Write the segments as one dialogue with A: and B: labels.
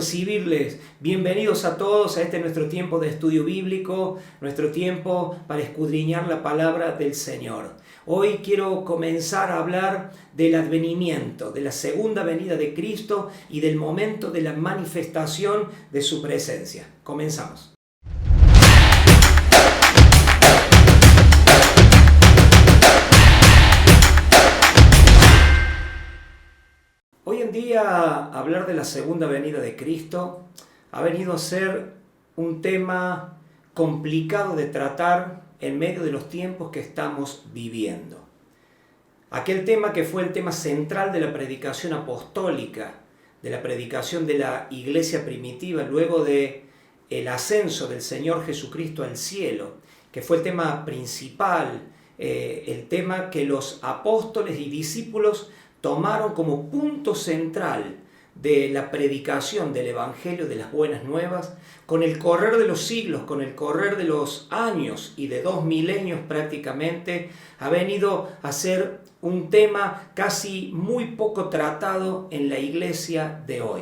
A: recibirles. Bienvenidos a todos a este nuestro tiempo de estudio bíblico, nuestro tiempo para escudriñar la palabra del Señor. Hoy quiero comenzar a hablar del advenimiento, de la segunda venida de Cristo y del momento de la manifestación de su presencia. Comenzamos. Hoy en día hablar de la segunda venida de Cristo ha venido a ser un tema complicado de tratar en medio de los tiempos que estamos viviendo. Aquel tema que fue el tema central de la predicación apostólica, de la predicación de la iglesia primitiva luego de el ascenso del Señor Jesucristo al cielo, que fue el tema principal, el tema que los apóstoles y discípulos tomaron como punto central de la predicación del Evangelio de las Buenas Nuevas. Con el correr de los siglos, con el correr de los años y de 2 milenios prácticamente, ha venido a ser un tema casi muy poco tratado en la iglesia de hoy.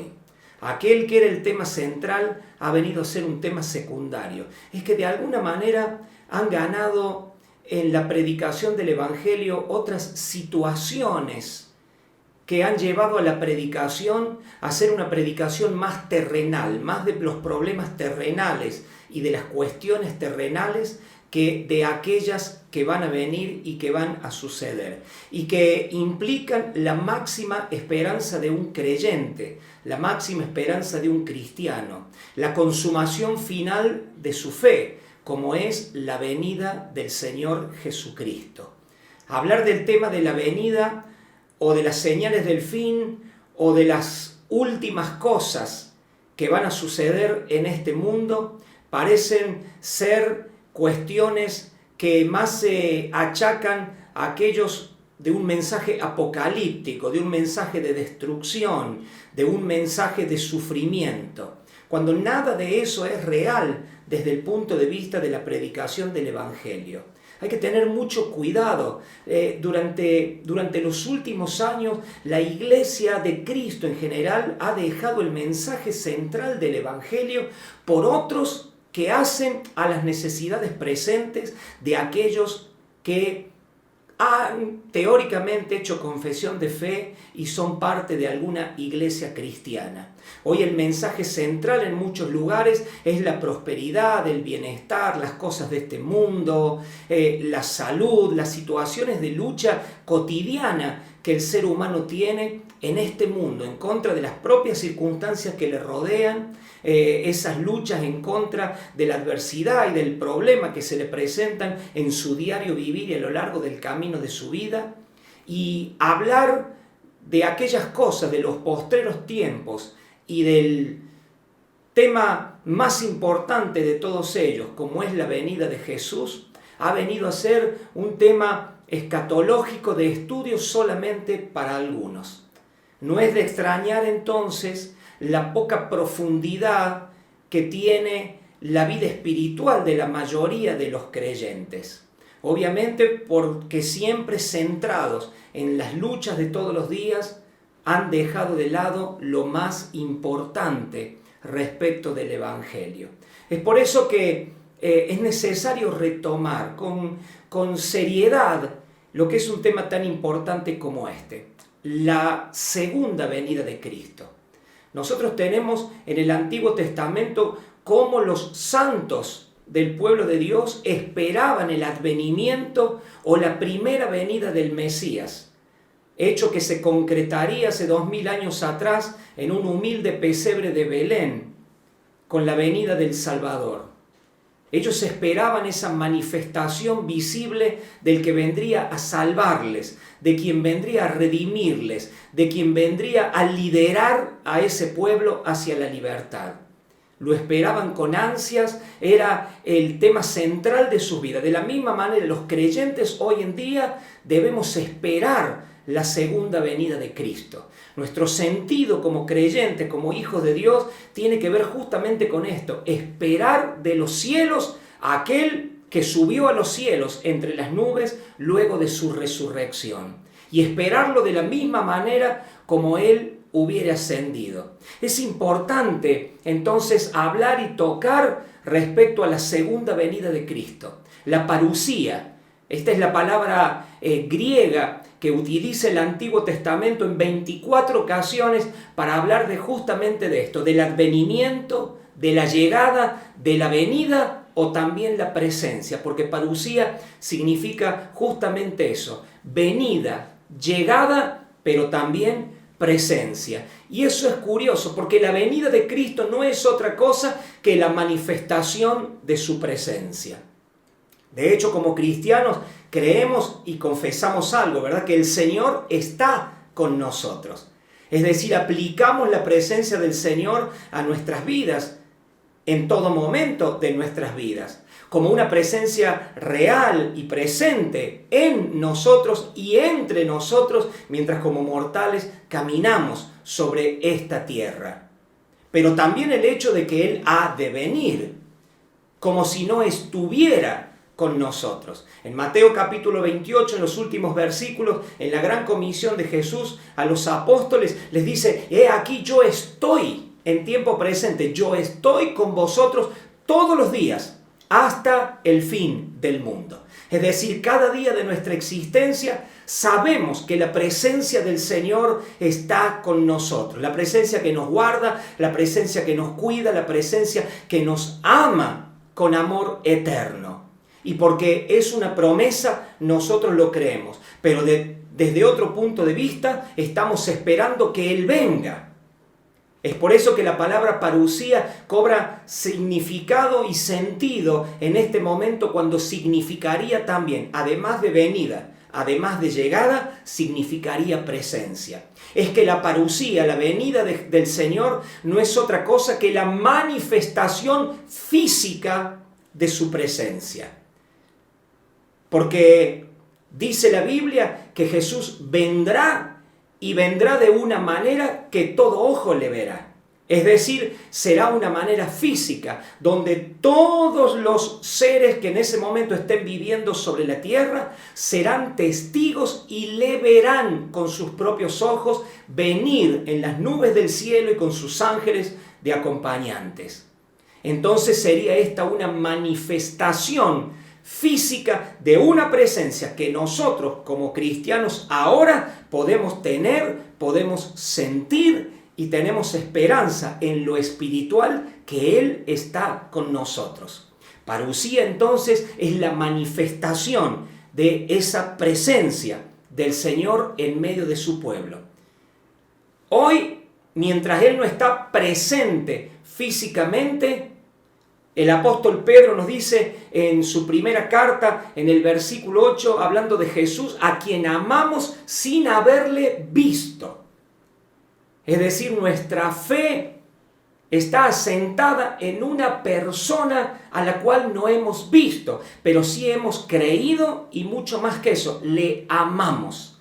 A: Aquel que era el tema central ha venido a ser un tema secundario. Es que de alguna manera han ganado en la predicación del Evangelio otras situaciones que han llevado a la predicación a ser una predicación más terrenal, más de los problemas terrenales y de las cuestiones terrenales que de aquellas que van a venir y que van a suceder, y que implican la máxima esperanza de un creyente, la máxima esperanza de un cristiano, la consumación final de su fe, como es la venida del Señor Jesucristo. Hablar del tema de la venida o de las señales del fin, o de las últimas cosas que van a suceder en este mundo, parecen ser cuestiones que más se achacan a aquellos de un mensaje apocalíptico, de un mensaje de destrucción, de un mensaje de sufrimiento, cuando nada de eso es real desde el punto de vista de la predicación del Evangelio. Hay que tener mucho cuidado. Durante los últimos años, la iglesia de Cristo en general ha dejado el mensaje central del Evangelio por otros que hacen a las necesidades presentes de aquellos que han teóricamente hecho confesión de fe y son parte de alguna iglesia cristiana. Hoy el mensaje central en muchos lugares es la prosperidad, el bienestar, las cosas de este mundo, la salud, las situaciones de lucha cotidiana que el ser humano tiene en este mundo, en contra de las propias circunstancias que le rodean, esas luchas en contra de la adversidad y del problema que se le presentan en su diario vivir y a lo largo del camino de su vida, y hablar de aquellas cosas, de los postreros tiempos y del tema más importante de todos ellos, como es la venida de Jesús, ha venido a ser un tema escatológico de estudio solamente para algunos. No es de extrañar entonces la poca profundidad que tiene la vida espiritual de la mayoría de los creyentes. Obviamente porque siempre centrados en las luchas de todos los días han dejado de lado lo más importante respecto del Evangelio. Es por eso que es necesario retomar con seriedad lo que es un tema tan importante como este, la segunda venida de Cristo. Nosotros tenemos en el Antiguo Testamento cómo los santos del pueblo de Dios esperaban el advenimiento o la primera venida del Mesías, hecho que se concretaría hace 2000 años atrás en un humilde pesebre de Belén con la venida del Salvador. Ellos esperaban esa manifestación visible del que vendría a salvarles, de quien vendría a redimirles, de quien vendría a liderar a ese pueblo hacia la libertad. Lo esperaban con ansias, era el tema central de su vida. De la misma manera, los creyentes hoy en día debemos esperar la segunda venida de Cristo. Nuestro sentido como creyentes, como hijos de Dios, tiene que ver justamente con esto: esperar de los cielos a aquel que subió a los cielos entre las nubes luego de su resurrección. Y esperarlo de la misma manera como Él hubiere ascendido. Es importante entonces hablar y tocar respecto a la segunda venida de Cristo. La parusía, esta es la palabra griega que utiliza el Antiguo Testamento en 24 ocasiones para hablar de justamente de esto, del advenimiento, de la llegada, de la venida o también la presencia, porque parusía significa justamente eso, venida, llegada, pero también presencia. Y eso es curioso, porque la venida de Cristo no es otra cosa que la manifestación de su presencia. De hecho, como cristianos creemos y confesamos algo, ¿verdad? Que el Señor está con nosotros. Es decir, aplicamos la presencia del Señor a nuestras vidas, en todo momento de nuestras vidas, como una presencia real y presente en nosotros y entre nosotros, mientras como mortales caminamos sobre esta tierra. Pero también el hecho de que Él ha de venir, como si no estuviera con nosotros. En Mateo capítulo 28, en los últimos versículos, en la gran comisión de Jesús a los apóstoles, les dice: he aquí yo estoy en tiempo presente, yo estoy con vosotros todos los días hasta el fin del mundo. Es decir, cada día de nuestra existencia sabemos que la presencia del Señor está con nosotros. La presencia que nos guarda, la presencia que nos cuida, la presencia que nos ama con amor eterno. Y porque es una promesa, nosotros lo creemos. Pero desde otro punto de vista, estamos esperando que Él venga. Es por eso que la palabra parusía cobra significado y sentido en este momento, cuando significaría también, además de venida, además de llegada, significaría presencia. Es que la parusía, la venida del Señor, no es otra cosa que la manifestación física de su presencia. Porque dice la Biblia que Jesús vendrá, y vendrá de una manera que todo ojo le verá. Es decir, será una manera física, donde todos los seres que en ese momento estén viviendo sobre la tierra serán testigos y le verán con sus propios ojos venir en las nubes del cielo y con sus ángeles de acompañantes. Entonces sería esta una manifestación física de una presencia que nosotros como cristianos ahora podemos tener, podemos sentir y tenemos esperanza en lo espiritual, que Él está con nosotros. Parusía entonces es la manifestación de esa presencia del Señor en medio de su pueblo. Hoy, mientras Él no está presente físicamente, el apóstol Pedro nos dice en su primera carta, en el versículo 8, hablando de Jesús, a quien amamos sin haberle visto. Es decir, nuestra fe está asentada en una persona a la cual no hemos visto, pero sí hemos creído, y mucho más que eso, le amamos,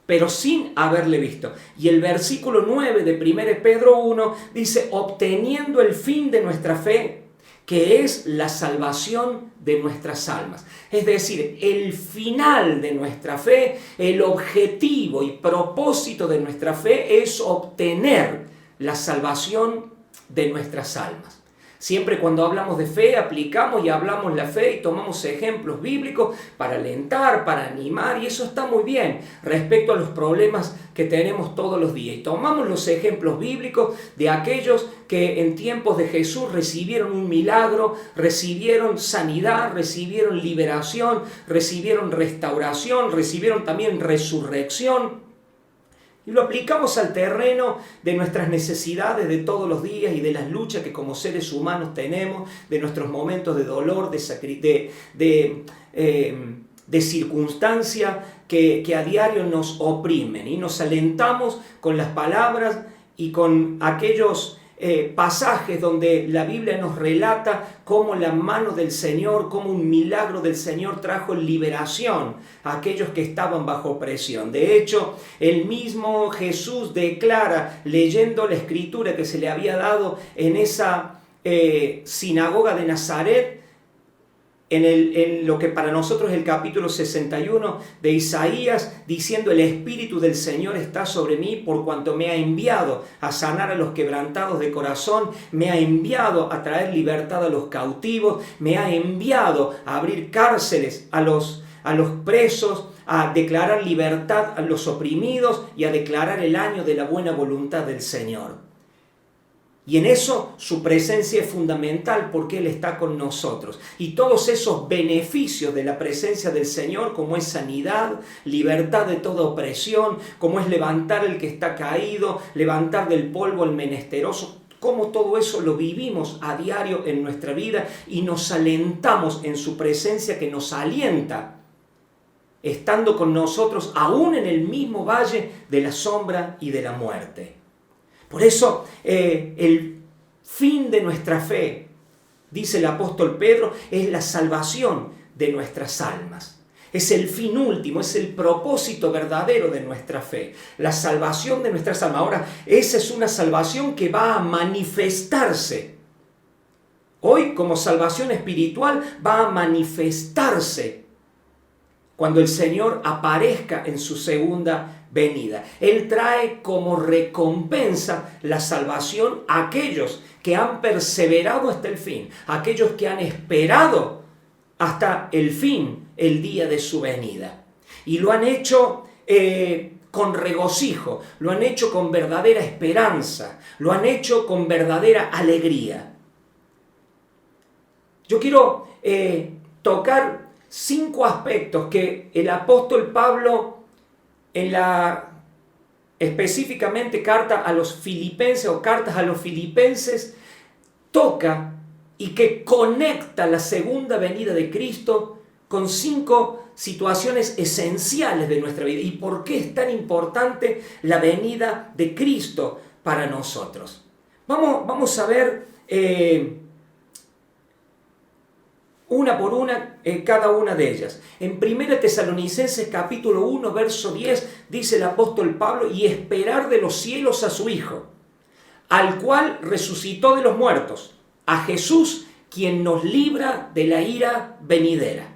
A: pero sin haberle visto. Y el versículo 9 de 1 Pedro 1 dice: obteniendo el fin de nuestra fe, que es la salvación de nuestras almas. Es decir, el final de nuestra fe, el objetivo y propósito de nuestra fe es obtener la salvación de nuestras almas. Siempre cuando hablamos de fe, aplicamos y hablamos la fe y tomamos ejemplos bíblicos para alentar, para animar, y eso está muy bien respecto a los problemas que tenemos todos los días. Y tomamos los ejemplos bíblicos de aquellos que en tiempos de Jesús recibieron un milagro, recibieron sanidad, recibieron liberación, recibieron restauración, recibieron también resurrección. Y lo aplicamos al terreno de nuestras necesidades de todos los días y de las luchas que como seres humanos tenemos, de nuestros momentos de dolor, de circunstancia que a diario nos oprimen. Y nos alentamos con las palabras y con aquellos pasajes donde la Biblia nos relata cómo la mano del Señor, cómo un milagro del Señor trajo liberación a aquellos que estaban bajo presión. De hecho, el mismo Jesús declara, leyendo la escritura que se le había dado en esa sinagoga de Nazaret, en lo que para nosotros es el capítulo 61 de Isaías, diciendo: el Espíritu del Señor está sobre mí, por cuanto me ha enviado a sanar a los quebrantados de corazón, me ha enviado a traer libertad a los cautivos, me ha enviado a abrir cárceles a los presos, a declarar libertad a los oprimidos y a declarar el año de la buena voluntad del Señor. Y en eso su presencia es fundamental, porque Él está con nosotros. Y todos esos beneficios de la presencia del Señor, como es sanidad, libertad de toda opresión, como es levantar al que está caído, levantar del polvo al menesteroso, como todo eso lo vivimos a diario en nuestra vida y nos alentamos en su presencia, que nos alienta, estando con nosotros aún en el mismo valle de la sombra y de la muerte. Por eso el fin de nuestra fe, dice el apóstol Pedro, es la salvación de nuestras almas. Es el fin último, es el propósito verdadero de nuestra fe, la salvación de nuestras almas. Ahora, esa es una salvación que va a manifestarse. Hoy, como salvación espiritual, va a manifestarse cuando el Señor aparezca en su segunda venida. Él trae como recompensa la salvación a aquellos que han perseverado hasta el fin, a aquellos que han esperado hasta el fin, el día de su venida. Y lo han hecho con regocijo, lo han hecho con verdadera esperanza, lo han hecho con verdadera alegría. Yo quiero tocar 5 aspectos que el apóstol Pablo, en la específicamente carta a los filipenses o cartas a los filipenses, toca y que conecta la segunda venida de Cristo con 5 situaciones esenciales de nuestra vida. ¿Y por qué es tan importante la venida de Cristo para nosotros? Vamos a ver una por una cada una de ellas. En 1 Tesalonicenses capítulo 1, verso 10, dice el apóstol Pablo: y esperar de los cielos a su Hijo, al cual resucitó de los muertos, a Jesús, quien nos libra de la ira venidera.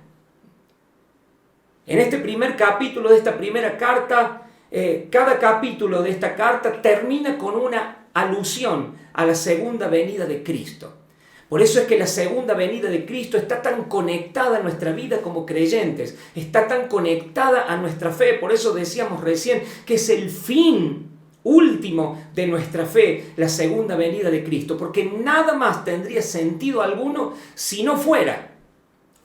A: En este primer capítulo de esta primera carta, cada capítulo de esta carta termina con una alusión a la segunda venida de Cristo. Por eso es que la segunda venida de Cristo está tan conectada a nuestra vida como creyentes, está tan conectada a nuestra fe. Por eso decíamos recién que es el fin último de nuestra fe, la segunda venida de Cristo, porque nada más tendría sentido alguno si no fuera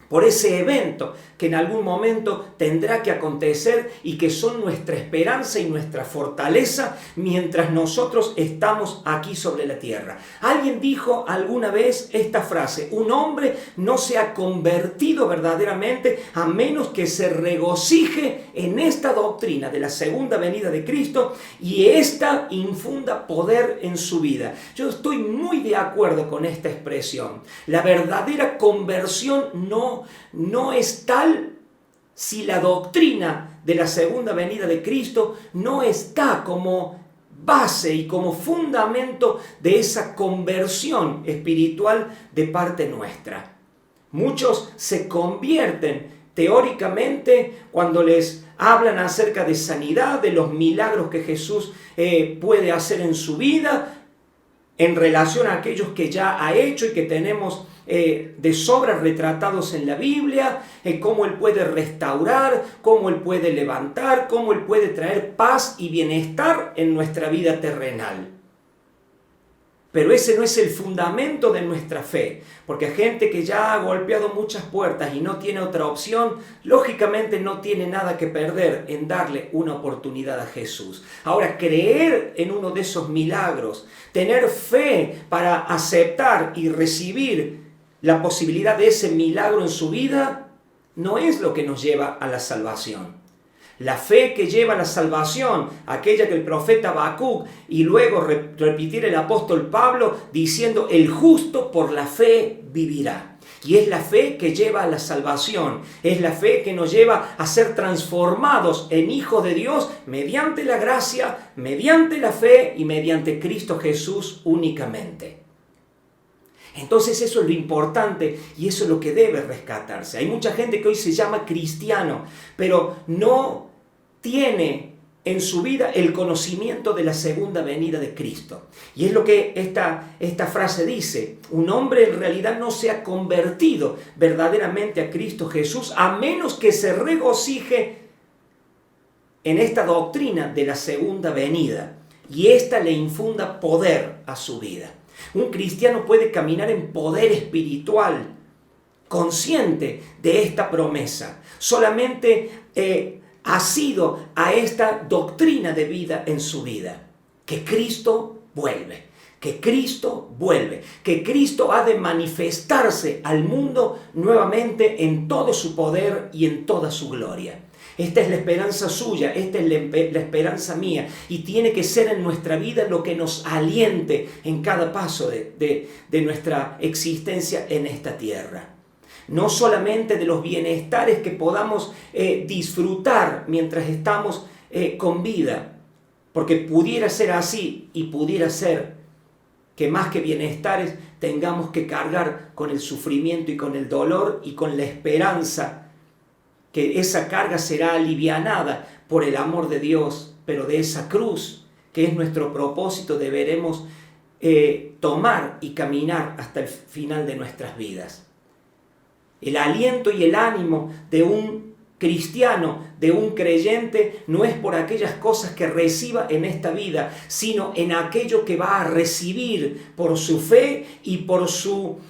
A: por ese evento que en algún momento tendrá que acontecer y que son nuestra esperanza y nuestra fortaleza mientras nosotros estamos aquí sobre la tierra. Alguien dijo alguna vez esta frase: un hombre no se ha convertido verdaderamente a menos que se regocije en esta doctrina de la segunda venida de Cristo y esta infunda poder en su vida. Yo estoy muy de acuerdo con esta expresión. La verdadera conversión no es tal si la doctrina de la segunda venida de Cristo no está como base y como fundamento de esa conversión espiritual de parte nuestra. Muchos se convierten teóricamente cuando les hablan acerca de sanidad, de los milagros que Jesús puede hacer en su vida, en relación a aquellos que ya ha hecho y que tenemos de sobra retratados en la Biblia, cómo Él puede restaurar, cómo Él puede levantar, cómo Él puede traer paz y bienestar en nuestra vida terrenal. Pero ese no es el fundamento de nuestra fe, porque gente que ya ha golpeado muchas puertas y no tiene otra opción, lógicamente no tiene nada que perder en darle una oportunidad a Jesús. Ahora, creer en uno de esos milagros, tener fe para aceptar y recibir la posibilidad de ese milagro en su vida, no es lo que nos lleva a la salvación. La fe que lleva a la salvación, aquella que el profeta Habacuc y luego repetir el apóstol Pablo diciendo: el justo por la fe vivirá. Y es la fe que lleva a la salvación, es la fe que nos lleva a ser transformados en hijos de Dios mediante la gracia, mediante la fe y mediante Cristo Jesús únicamente. Entonces eso es lo importante y eso es lo que debe rescatarse. Hay mucha gente que hoy se llama cristiano, pero no tiene en su vida el conocimiento de la segunda venida de Cristo. Y es lo que esta frase dice: un hombre en realidad no se ha convertido verdaderamente a Cristo Jesús a menos que se regocije en esta doctrina de la segunda venida y ésta le infunda poder a su vida. Un cristiano puede caminar en poder espiritual, consciente de esta promesa. Solamente asido a esta doctrina de vida en su vida. Que Cristo vuelve, que Cristo vuelve, que Cristo ha de manifestarse al mundo nuevamente en todo su poder y en toda su gloria. Esta es la esperanza suya, esta es la esperanza mía, y tiene que ser en nuestra vida lo que nos aliente en cada paso de nuestra existencia en esta tierra. No solamente de los bienestares que podamos disfrutar mientras estamos con vida, porque pudiera ser así y pudiera ser que más que bienestares tengamos que cargar con el sufrimiento y con el dolor y con la esperanza que esa carga será alivianada por el amor de Dios, pero de esa cruz, que es nuestro propósito, deberemos tomar y caminar hasta el final de nuestras vidas. El aliento y el ánimo de un cristiano, de un creyente, no es por aquellas cosas que reciba en esta vida, sino en aquello que va a recibir por su fe y por su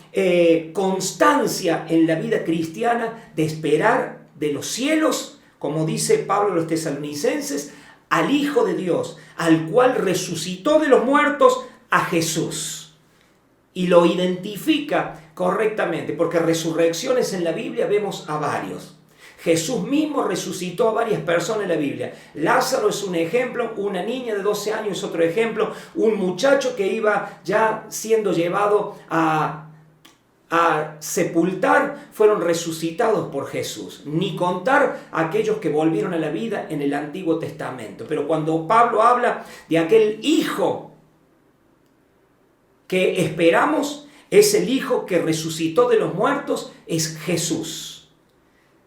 A: constancia en la vida cristiana de esperar de los cielos, como dice Pablo a los tesalonicenses, al Hijo de Dios, al cual resucitó de los muertos, a Jesús. Y lo identifica correctamente, porque resurrecciones en la Biblia vemos a varios. Jesús mismo resucitó a varias personas en la Biblia. Lázaro es un ejemplo, una niña de 12 años es otro ejemplo, un muchacho que iba ya siendo llevado a sepultar, fueron resucitados por Jesús. Ni contar a aquellos que volvieron a la vida en el Antiguo Testamento. Pero cuando Pablo habla de aquel Hijo que esperamos, es el Hijo que resucitó de los muertos, es Jesús.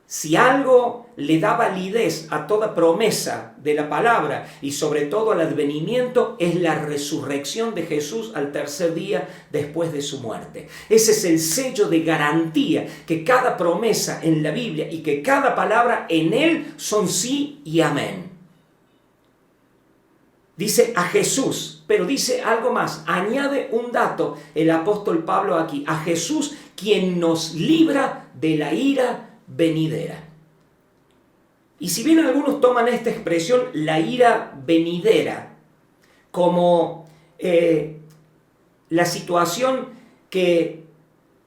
A: Si algo le da validez a toda promesa de la palabra y sobre todo al advenimiento, es la resurrección de Jesús al tercer día después de su muerte. Ese es el sello de garantía que cada promesa en la Biblia y que cada palabra en él son sí y amén. Dice a Jesús, pero dice algo más, añade un dato el apóstol Pablo aquí: a Jesús, quien nos libra de la ira venidera. Y si bien algunos toman esta expresión, la ira venidera, como la situación que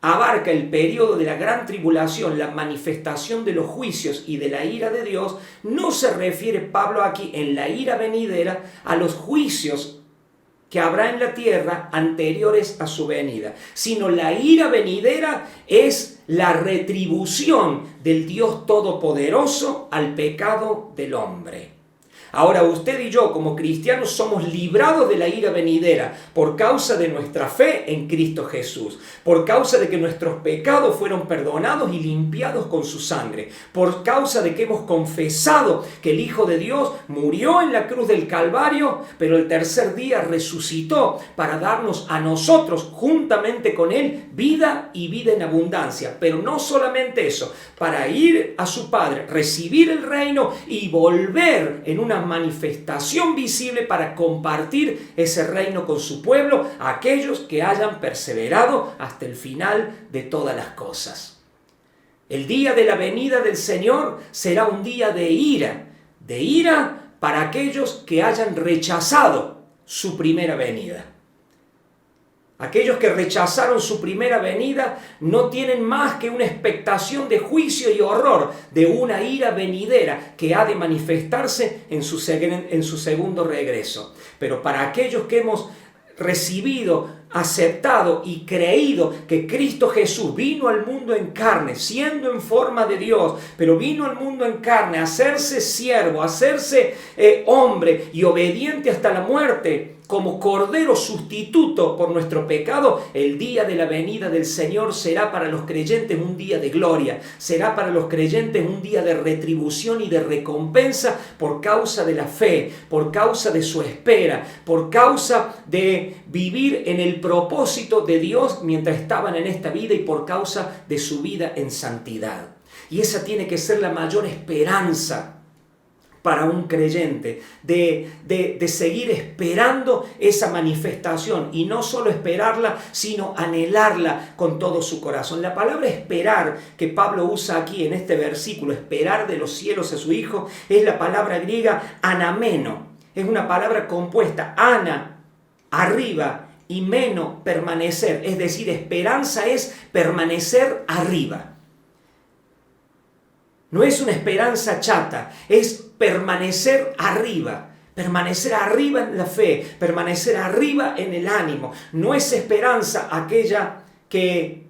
A: abarca el periodo de la gran tribulación, la manifestación de los juicios y de la ira de Dios, no se refiere Pablo aquí en la ira venidera a los juicios que habrá en la tierra anteriores a su venida, sino la ira venidera es la retribución del Dios Todopoderoso al pecado del hombre. Ahora usted y yo como cristianos somos librados de la ira venidera por causa de nuestra fe en Cristo Jesús, por causa de que nuestros pecados fueron perdonados y limpiados con su sangre, por causa de que hemos confesado que el Hijo de Dios murió en la cruz del Calvario, pero el tercer día resucitó para darnos a nosotros juntamente con Él vida y vida en abundancia. Pero no solamente eso, para ir a su Padre, recibir el reino y volver en una manifestación visible para compartir ese reino con su pueblo, aquellos que hayan perseverado hasta el final de todas las cosas. El día de la venida del Señor será un día de ira para aquellos que hayan rechazado su primera venida. Aquellos que rechazaron su primera venida no tienen más que una expectación de juicio y horror de una ira venidera que ha de manifestarse en su segundo regreso. Pero para aquellos que hemos recibido aceptado y creído que Cristo Jesús vino al mundo en carne, siendo en forma de Dios, pero vino al mundo en carne a hacerse siervo, a hacerse hombre y obediente hasta la muerte, como cordero sustituto por nuestro pecado, el día de la venida del Señor será para los creyentes un día de gloria, será para los creyentes un día de retribución y de recompensa por causa de la fe, por causa de su espera, por causa de vivir en el propósito de Dios mientras estaban en esta vida y por causa de su vida en santidad. Y esa tiene que ser la mayor esperanza para un creyente, de seguir esperando esa manifestación y no solo esperarla, sino anhelarla con todo su corazón. La palabra esperar que Pablo usa aquí en este versículo, esperar de los cielos a su Hijo, es la palabra griega anameno. Es una palabra compuesta, ana, arriba, y meno, permanecer. Es decir, esperanza es permanecer arriba. No es una esperanza chata, es permanecer arriba en la fe, permanecer arriba en el ánimo. No es esperanza aquella que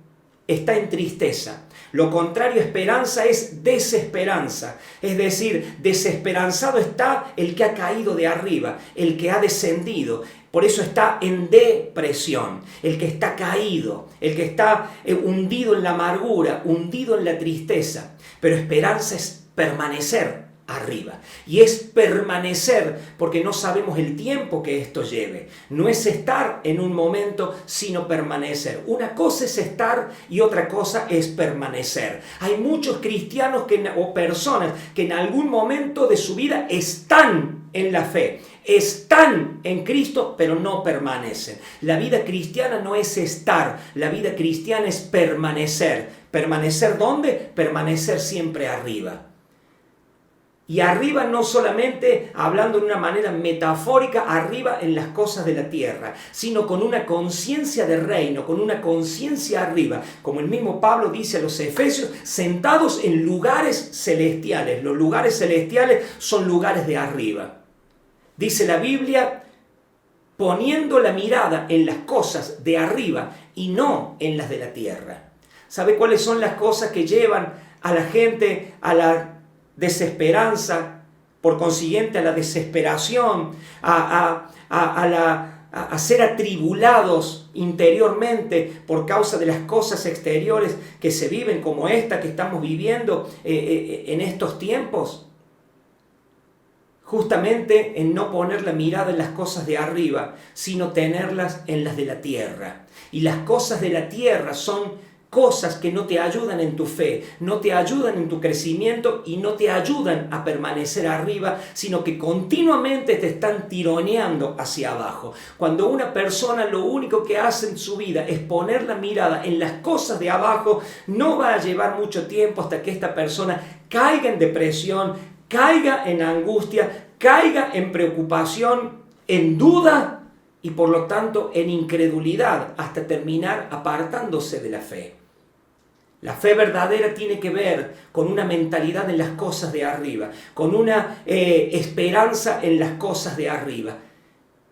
A: está en tristeza. Lo contrario, esperanza es desesperanza. Es decir, desesperanzado está el que ha caído de arriba, el que ha descendido. Por eso está en depresión, el que está caído, el que está hundido en la amargura, hundido en la tristeza. Pero esperanza es permanecer arriba. Y es permanecer porque no sabemos el tiempo que esto lleve. No es estar en un momento, sino permanecer. Una cosa es estar y otra cosa es permanecer. Hay muchos cristianos o personas que en algún momento de su vida están en la fe, están en Cristo, pero no permanecen. La vida cristiana no es estar, la vida cristiana es permanecer. ¿Permanecer dónde? Permanecer siempre arriba. Y arriba no solamente hablando de una manera metafórica, arriba en las cosas de la tierra, sino con una conciencia de reino, con una conciencia arriba. Como el mismo Pablo dice a los Efesios, sentados en lugares celestiales. Los lugares celestiales son lugares de arriba. Dice la Biblia, poniendo la mirada en las cosas de arriba y no en las de la tierra. ¿Sabe cuáles son las cosas que llevan a la gente a la desesperanza, por consiguiente a la desesperación, a ser atribulados interiormente por causa de las cosas exteriores que se viven como esta que estamos viviendo en estos tiempos? Justamente en no poner la mirada en las cosas de arriba, sino tenerlas en las de la tierra. Y las cosas de la tierra son cosas que no te ayudan en tu fe, no te ayudan en tu crecimiento y no te ayudan a permanecer arriba, sino que continuamente te están tironeando hacia abajo. Cuando una persona lo único que hace en su vida es poner la mirada en las cosas de abajo, no va a llevar mucho tiempo hasta que esta persona caiga en depresión, caiga en angustia, caiga en preocupación, en duda y por lo tanto en incredulidad hasta terminar apartándose de la fe. La fe verdadera tiene que ver con una mentalidad en las cosas de arriba, con una esperanza en las cosas de arriba.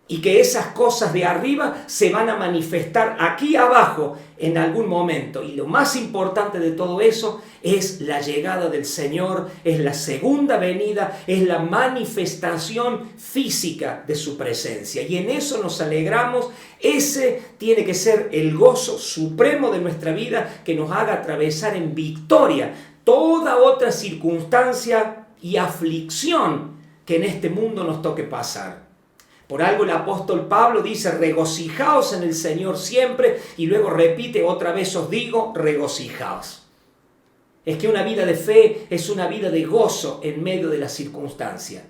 A: Y que esas cosas de arriba se van a manifestar aquí abajo en algún momento. Y lo más importante de todo eso es la llegada del Señor, es la segunda venida, es la manifestación física de su presencia. Y en eso nos alegramos. Ese tiene que ser el gozo supremo de nuestra vida que nos haga atravesar en victoria toda otra circunstancia y aflicción que en este mundo nos toque pasar. Por algo el apóstol Pablo dice, regocijaos en el Señor siempre, y luego repite, otra vez os digo, regocijaos. Es que una vida de fe es una vida de gozo en medio de la circunstancia.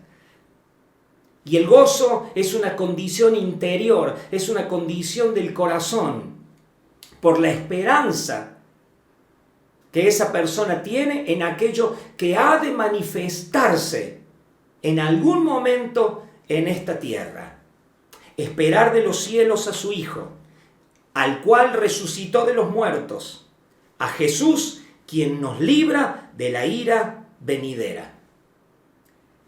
A: Y el gozo es una condición interior, es una condición del corazón, por la esperanza que esa persona tiene en aquello que ha de manifestarse en algún momento en esta tierra. Esperar de los cielos a su Hijo, al cual resucitó de los muertos, a Jesús, quien nos libra de la ira venidera.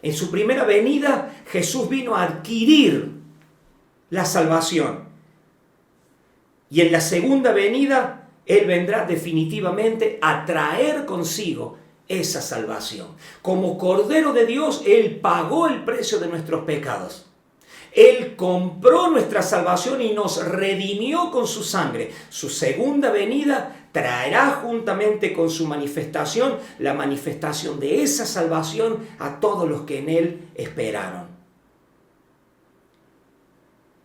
A: En su primera venida, Jesús vino a adquirir la salvación. Y en la segunda venida, Él vendrá definitivamente a traer consigo esa salvación. Como Cordero de Dios, Él pagó el precio de nuestros pecados. Él compró nuestra salvación y nos redimió con su sangre. Su segunda venida traerá juntamente con su manifestación la manifestación de esa salvación a todos los que en Él esperaron.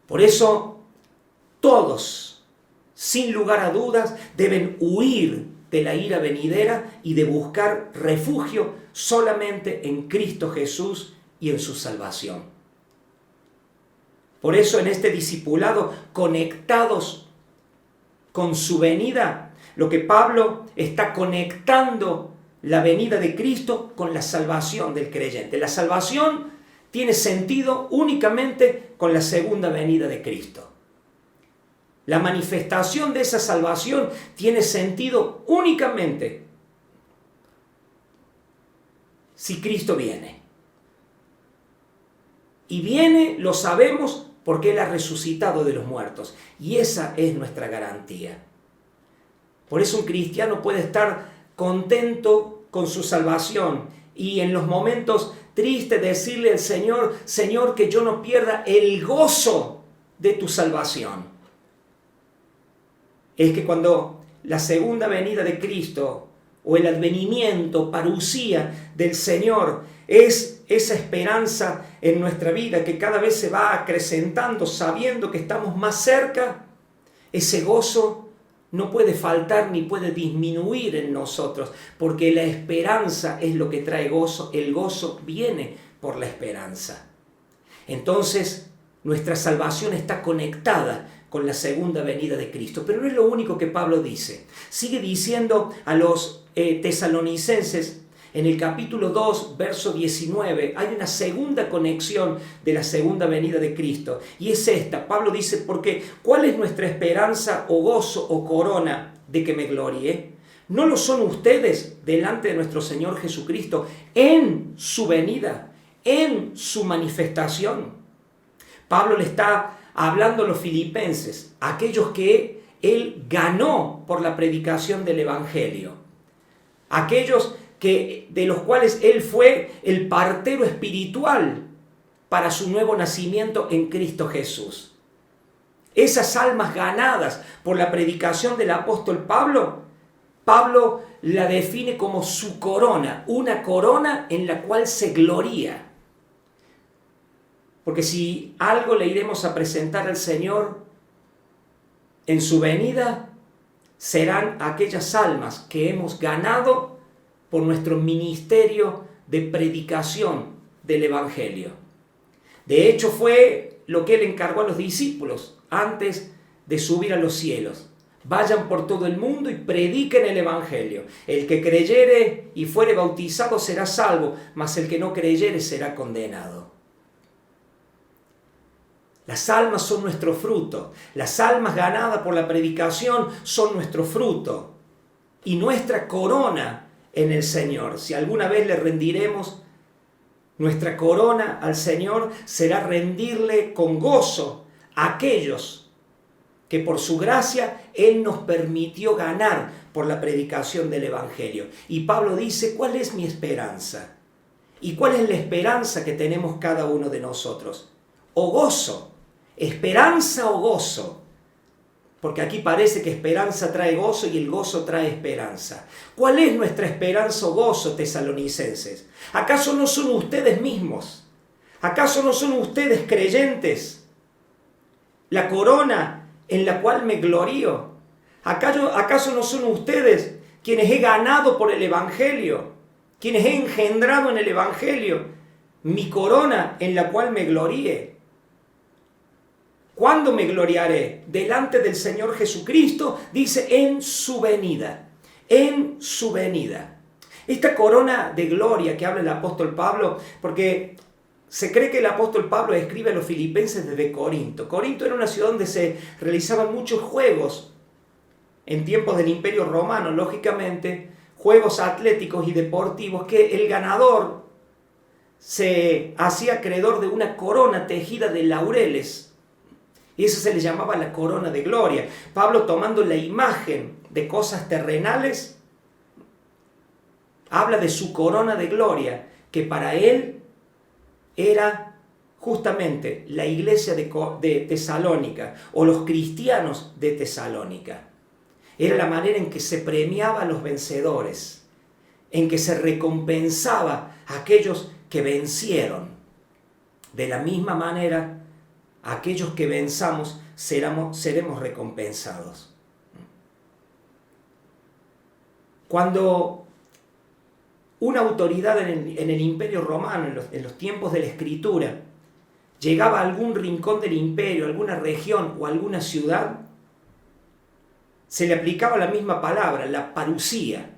A: Por eso, todos, sin lugar a dudas, deben huir de la ira venidera y de buscar refugio solamente en Cristo Jesús y en su salvación. Por eso en este discipulado, conectados con su venida, lo que Pablo está conectando la venida de Cristo con la salvación del creyente. La salvación tiene sentido únicamente con la segunda venida de Cristo. La manifestación de esa salvación tiene sentido únicamente si Cristo viene. Y viene, lo sabemos, porque Él ha resucitado de los muertos. Y esa es nuestra garantía. Por eso un cristiano puede estar contento con su salvación y en los momentos tristes decirle al Señor, Señor, que yo no pierda el gozo de tu salvación. Es que cuando la segunda venida de Cristo o el advenimiento, parusía del Señor, es esa esperanza en nuestra vida que cada vez se va acrecentando sabiendo que estamos más cerca, ese gozo no puede faltar ni puede disminuir en nosotros, porque la esperanza es lo que trae gozo, el gozo viene por la esperanza. Entonces, nuestra salvación está conectada con la segunda venida de Cristo. Pero no es lo único que Pablo dice. Sigue diciendo a los tesalonicenses, en el capítulo 2, verso 19, hay una segunda conexión de la segunda venida de Cristo. Y es esta. Pablo dice, porque ¿cuál es nuestra esperanza o gozo o corona de que me gloríe? ¿No lo son ustedes delante de nuestro Señor Jesucristo en su venida, en su manifestación? Pablo le está hablando a los filipenses, aquellos que él ganó por la predicación del Evangelio. Aquellos de los cuales él fue el partero espiritual para su nuevo nacimiento en Cristo Jesús. Esas almas ganadas por la predicación del apóstol Pablo, Pablo la define como su corona, una corona en la cual se gloría. Porque si algo le iremos a presentar al Señor en su venida, serán aquellas almas que hemos ganado por nuestro ministerio de predicación del Evangelio. De hecho, fue lo que Él encargó a los discípulos antes de subir a los cielos. Vayan por todo el mundo y prediquen el Evangelio. El que creyere y fuere bautizado será salvo, mas el que no creyere será condenado. Las almas son nuestro fruto. Las almas ganadas por la predicación son nuestro fruto y nuestra corona en el Señor. Si alguna vez le rendiremos nuestra corona al Señor, será rendirle con gozo a aquellos que por su gracia Él nos permitió ganar por la predicación del Evangelio. Y Pablo dice, ¿cuál es mi esperanza? ¿Y cuál es la esperanza que tenemos cada uno de nosotros? O gozo, esperanza o gozo. Porque aquí parece que esperanza trae gozo y el gozo trae esperanza. ¿Cuál es nuestra esperanza o gozo, tesalonicenses? ¿Acaso no son ustedes mismos? ¿Acaso no son ustedes creyentes? La corona en la cual me glorío. ¿Acaso no son ustedes quienes he ganado por el Evangelio? Quienes he engendrado en el Evangelio. Mi corona en la cual me gloríe. ¿Cuándo me gloriaré? Delante del Señor Jesucristo, dice, en su venida. En su venida. Esta corona de gloria que habla el apóstol Pablo, porque se cree que el apóstol Pablo escribe a los filipenses desde Corinto. Corinto era una ciudad donde se realizaban muchos juegos en tiempos del Imperio Romano, lógicamente, juegos atléticos y deportivos que el ganador se hacía acreedor de una corona tejida de laureles. Y eso se le llamaba la corona de gloria. Pablo, tomando la imagen de cosas terrenales, habla de su corona de gloria, que para él era justamente la iglesia de Tesalónica o los cristianos de Tesalónica. Era la manera en que se premiaba a los vencedores, en que se recompensaba a aquellos que vencieron. De la misma manera, aquellos que venzamos seremos recompensados. Cuando una autoridad en el Imperio Romano, en los tiempos de la Escritura, llegaba a algún rincón del imperio, alguna región o alguna ciudad, se le aplicaba la misma palabra, la parusía.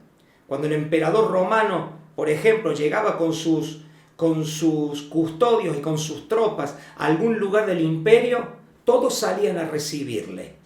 A: Cuando el emperador romano, por ejemplo, llegaba con sus custodios y con sus tropas a algún lugar del imperio, todos salían a recibirle.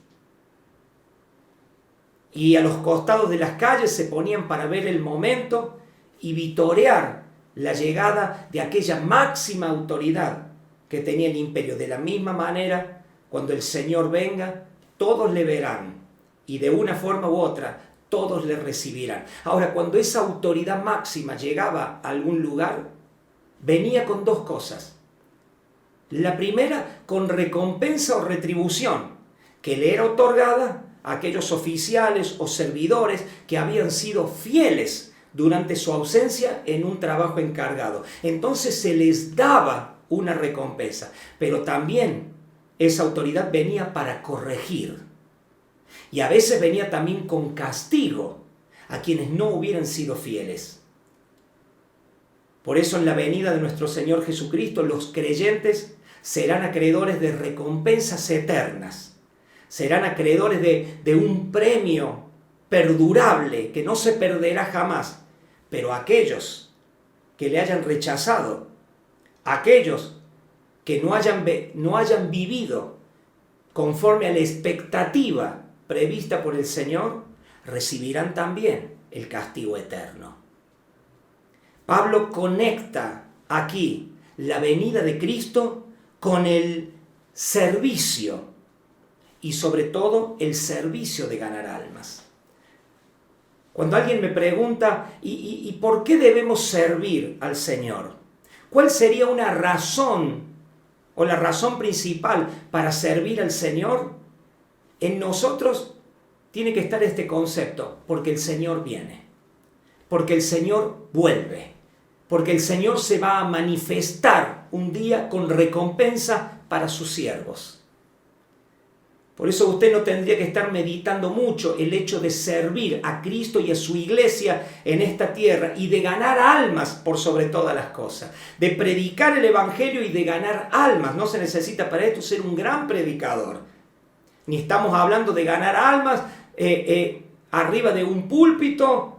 A: Y a los costados de las calles se ponían para ver el momento y vitorear la llegada de aquella máxima autoridad que tenía el imperio. De la misma manera, cuando el Señor venga, todos le verán y de una forma u otra, todos le recibirán. Ahora, cuando esa autoridad máxima llegaba a algún lugar, venía con dos cosas. La primera, con recompensa o retribución, que le era otorgada a aquellos oficiales o servidores que habían sido fieles durante su ausencia en un trabajo encargado. Entonces se les daba una recompensa, pero también esa autoridad venía para corregir. Y a veces venía también con castigo a quienes no hubieran sido fieles. Por eso en la venida de nuestro Señor Jesucristo, los creyentes serán acreedores de recompensas eternas. Serán acreedores de un premio perdurable que no se perderá jamás. Pero aquellos que le hayan rechazado, aquellos que no hayan vivido conforme a la expectativa prevista por el Señor, recibirán también el castigo eterno. Pablo conecta aquí la venida de Cristo con el servicio y sobre todo el servicio de ganar almas. Cuando alguien me pregunta, ¿y por qué debemos servir al Señor? ¿Cuál sería una razón o la razón principal para servir al Señor? En nosotros tiene que estar este concepto, porque el Señor viene, porque el Señor vuelve, porque el Señor se va a manifestar un día con recompensa para sus siervos. Por eso usted no tendría que estar meditando mucho el hecho de servir a Cristo y a su iglesia en esta tierra y de ganar almas por sobre todas las cosas, de predicar el Evangelio y de ganar almas. No se necesita para esto ser un gran predicador, ni estamos hablando de ganar almas arriba de un púlpito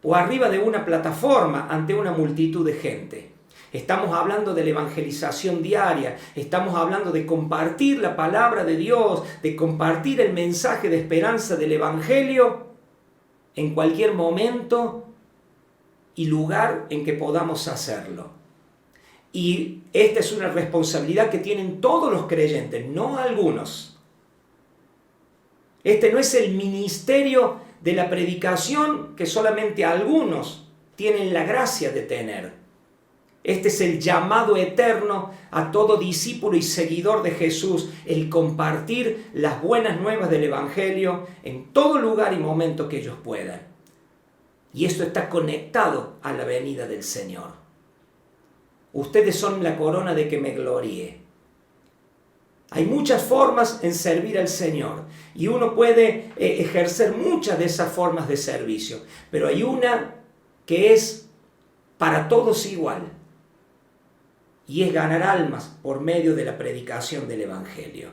A: o arriba de una plataforma ante una multitud de gente. Estamos hablando de la evangelización diaria, estamos hablando de compartir la palabra de Dios, de compartir el mensaje de esperanza del Evangelio en cualquier momento y lugar en que podamos hacerlo. Y esta es una responsabilidad que tienen todos los creyentes, no algunos. Este no es el ministerio de la predicación que solamente algunos tienen la gracia de tener. Este es el llamado eterno a todo discípulo y seguidor de Jesús, el compartir las buenas nuevas del Evangelio en todo lugar y momento que ellos puedan. Y esto está conectado a la venida del Señor. Ustedes son la corona de que me gloríe. Hay muchas formas en servir al Señor y uno puede ejercer muchas de esas formas de servicio, pero hay una que es para todos igual. Y es ganar almas por medio de la predicación del Evangelio.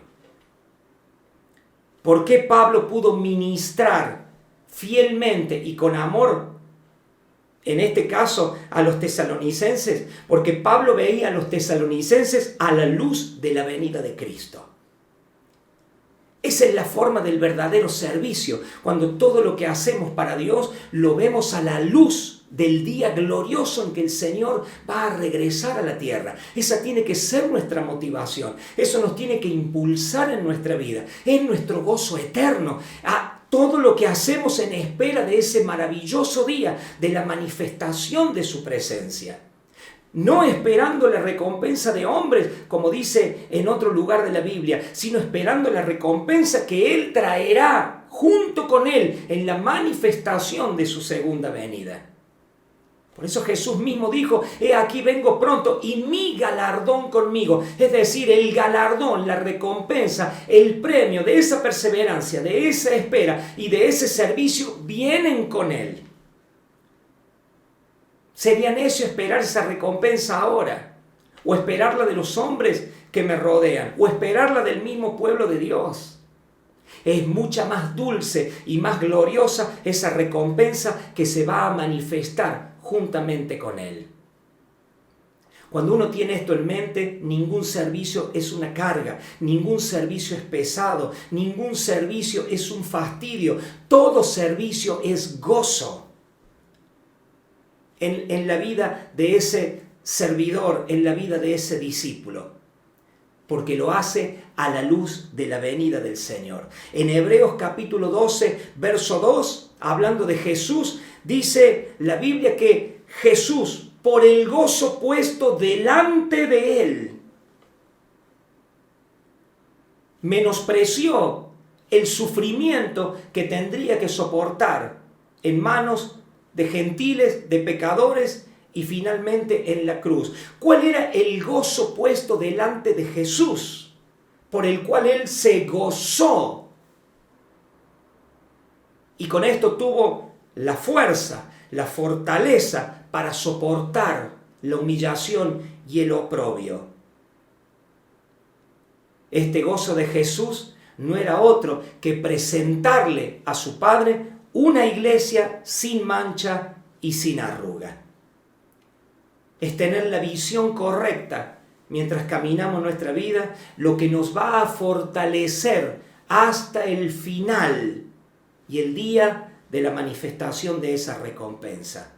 A: ¿Por qué Pablo pudo ministrar fielmente y con amor, en este caso, a los tesalonicenses? Porque Pablo veía a los tesalonicenses a la luz de la venida de Cristo. Esa es la forma del verdadero servicio, cuando todo lo que hacemos para Dios lo vemos a la luz del día glorioso en que el Señor va a regresar a la tierra. Esa tiene que ser nuestra motivación. Eso nos tiene que impulsar en nuestra vida. Es nuestro gozo eterno. A todo lo que hacemos en espera de ese maravilloso día, de la manifestación de su presencia. No esperando la recompensa de hombres, como dice en otro lugar de la Biblia, sino esperando la recompensa que Él traerá junto con Él en la manifestación de su segunda venida. Por eso Jesús mismo dijo, he aquí vengo pronto y mi galardón conmigo. Es decir, el galardón, la recompensa, el premio de esa perseverancia, de esa espera y de ese servicio vienen con Él. Sería necio esperar esa recompensa ahora, o esperarla de los hombres que me rodean, o esperarla del mismo pueblo de Dios. Es mucha más dulce y más gloriosa esa recompensa que se va a manifestar juntamente con Él. Cuando uno tiene esto en mente, ningún servicio es una carga, ningún servicio es pesado, ningún servicio es un fastidio, todo servicio es gozo. En la vida de ese servidor, en la vida de ese discípulo, porque lo hace a la luz de la venida del Señor. En Hebreos capítulo 12, verso 2, hablando de Jesús, dice la Biblia que Jesús, por el gozo puesto delante de Él, menospreció el sufrimiento que tendría que soportar en manos de gentiles, de pecadores y finalmente en la cruz. ¿Cuál era el gozo puesto delante de Jesús, por el cual Él se gozó? Y con esto tuvo la fuerza, la fortaleza para soportar la humillación y el oprobio. Este gozo de Jesús no era otro que presentarle a su Padre una iglesia sin mancha y sin arruga. Es tener la visión correcta mientras caminamos nuestra vida, lo que nos va a fortalecer hasta el final y el día de la manifestación de esa recompensa.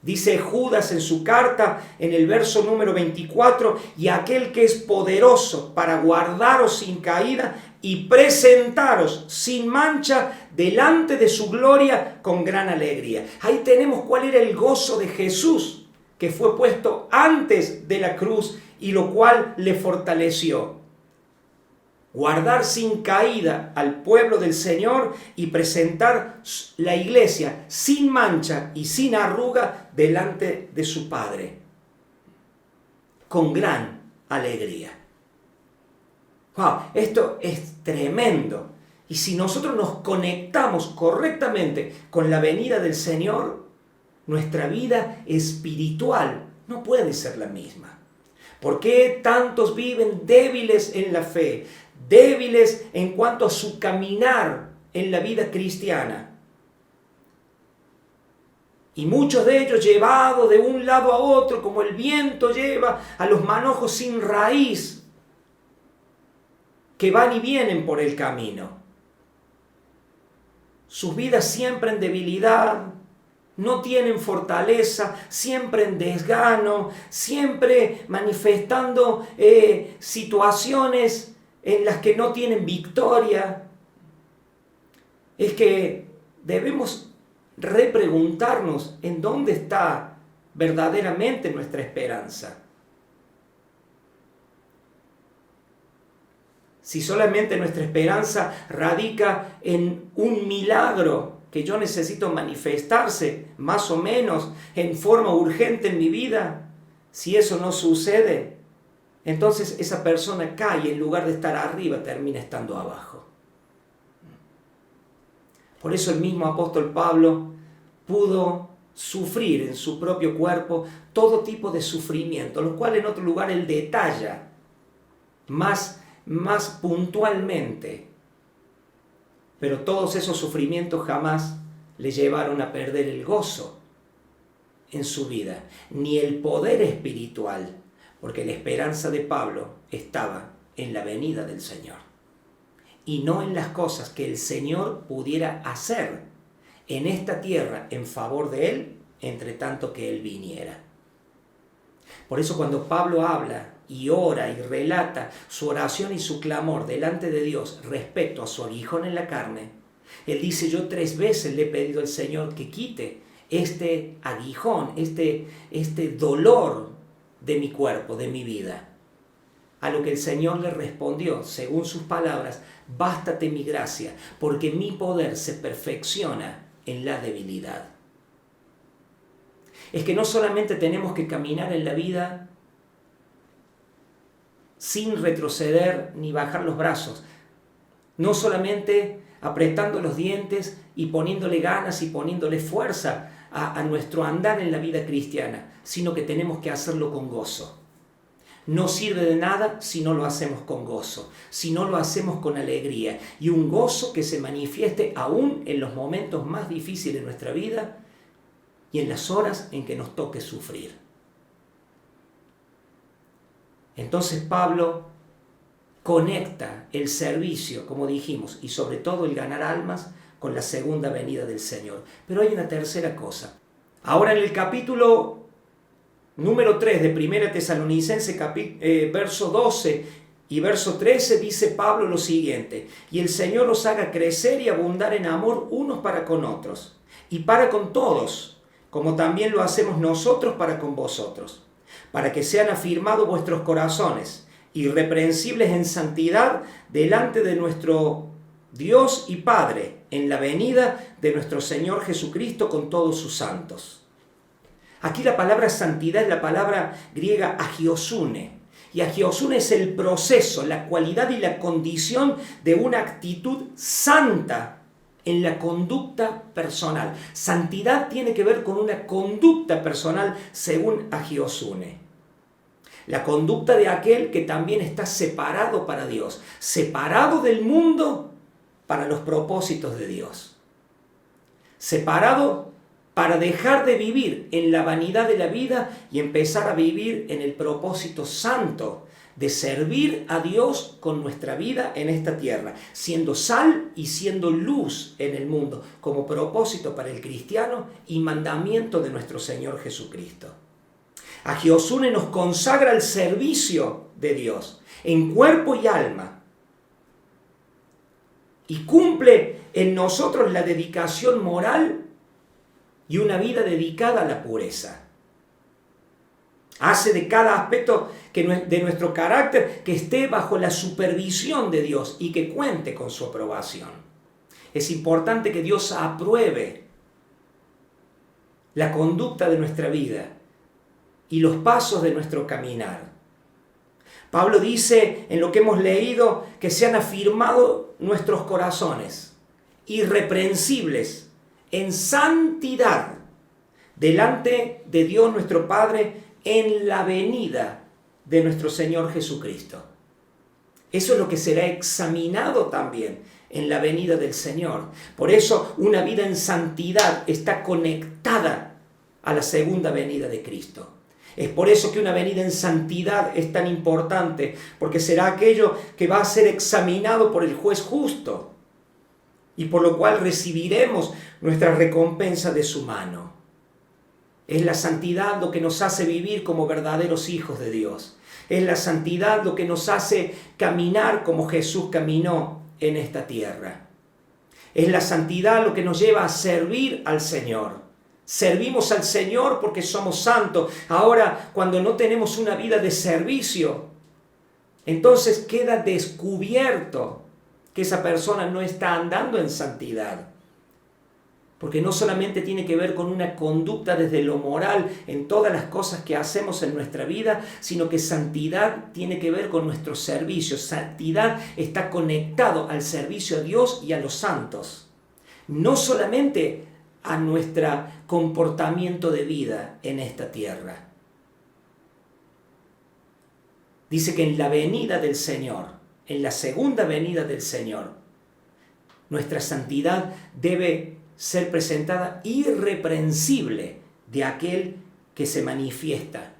A: Dice Judas en su carta, en el verso número 24, y aquel que es poderoso para guardaros sin caída y presentaros sin mancha delante de su gloria con gran alegría. Ahí tenemos cuál era el gozo de Jesús, que fue puesto antes de la cruz y lo cual le fortaleció. Guardar sin caída al pueblo del Señor y presentar la iglesia sin mancha y sin arruga delante de su Padre, con gran alegría. Wow, esto es tremendo. Y si nosotros nos conectamos correctamente con la venida del Señor, nuestra vida espiritual no puede ser la misma. ¿Por qué tantos viven débiles en la fe? Débiles en cuanto a su caminar en la vida cristiana. Y muchos de ellos llevados de un lado a otro, como el viento lleva a los manojos sin raíz, que van y vienen por el camino. Sus vidas siempre en debilidad, no tienen fortaleza, siempre en desgano, siempre manifestando situaciones en las que no tienen victoria. Es que debemos repreguntarnos en dónde está verdaderamente nuestra esperanza. Si solamente nuestra esperanza radica en un milagro que yo necesito manifestarse más o menos en forma urgente en mi vida, si eso no sucede, entonces esa persona cae y en lugar de estar arriba termina estando abajo. Por eso el mismo apóstol Pablo pudo sufrir en su propio cuerpo todo tipo de sufrimiento, lo cual en otro lugar él detalla más puntualmente. Pero todos esos sufrimientos jamás le llevaron a perder el gozo en su vida, ni el poder espiritual, porque la esperanza de Pablo estaba en la venida del Señor y no en las cosas que el Señor pudiera hacer en esta tierra en favor de Él, entre tanto que Él viniera. Por eso cuando Pablo habla y ora y relata su oración y su clamor delante de Dios respecto a su aguijón en la carne, él dice: yo 3 veces le he pedido al Señor que quite este aguijón, este dolor de mi cuerpo, de mi vida. A lo que el Señor le respondió, según sus palabras: bástate mi gracia, porque mi poder se perfecciona en la debilidad. Es que no solamente tenemos que caminar en la vida sin retroceder ni bajar los brazos, no solamente apretando los dientes y poniéndole ganas y poniéndole fuerza a nuestro andar en la vida cristiana, sino que tenemos que hacerlo con gozo. No sirve de nada si no lo hacemos con gozo, si no lo hacemos con alegría, y un gozo que se manifieste aún en los momentos más difíciles de nuestra vida y en las horas en que nos toque sufrir. Entonces Pablo conecta el servicio, como dijimos, y sobre todo el ganar almas, con la segunda venida del Señor. Pero hay una tercera cosa. Ahora en el capítulo número 3 de 1 Tesalonicenses, verso 12 y verso 13, dice Pablo lo siguiente: y el Señor os haga crecer y abundar en amor unos para con otros, y para con todos, como también lo hacemos nosotros para con vosotros, para que sean afirmados vuestros corazones, irreprensibles en santidad delante de nuestro Dios y Padre, en la venida de nuestro Señor Jesucristo con todos sus santos. Aquí la palabra santidad es la palabra griega agiosune, y agiosune es el proceso, la cualidad y la condición de una actitud santa en la conducta personal. Santidad tiene que ver con una conducta personal según agiosune. La conducta de aquel que también está separado para Dios, separado del mundo para los propósitos de Dios. Separado para dejar de vivir en la vanidad de la vida y empezar a vivir en el propósito santo de servir a Dios con nuestra vida en esta tierra, siendo sal y siendo luz en el mundo, como propósito para el cristiano y mandamiento de nuestro Señor Jesucristo. Agiosune nos consagra al servicio de Dios, en cuerpo y alma, y cumple en nosotros la dedicación moral y una vida dedicada a la pureza. Hace de cada aspecto de nuestro carácter que esté bajo la supervisión de Dios y que cuente con su aprobación. Es importante que Dios apruebe la conducta de nuestra vida y los pasos de nuestro caminar. Pablo dice en lo que hemos leído que se han afirmado nuestros corazones irreprensibles en santidad delante de Dios nuestro Padre en la venida de nuestro Señor Jesucristo. Eso es lo que será examinado también en la venida del Señor. Por eso una vida en santidad está conectada a la segunda venida de Cristo. Es por eso que una venida en santidad es tan importante, porque será aquello que va a ser examinado por el juez justo y por lo cual recibiremos nuestra recompensa de su mano. Es la santidad lo que nos hace vivir como verdaderos hijos de Dios. Es la santidad lo que nos hace caminar como Jesús caminó en esta tierra. Es la santidad lo que nos lleva a servir al Señor. Servimos al Señor porque somos santos. Ahora, cuando no tenemos una vida de servicio, entonces queda descubierto que esa persona no está andando en santidad. Porque no solamente tiene que ver con una conducta desde lo moral en todas las cosas que hacemos en nuestra vida, sino que santidad tiene que ver con nuestro servicio. Santidad está conectado al servicio a Dios y a los santos. No solamente a nuestro comportamiento de vida en esta tierra. Dice que en la venida del Señor, en la segunda venida del Señor, nuestra santidad debe ser presentada irreprensible de aquel que se manifiesta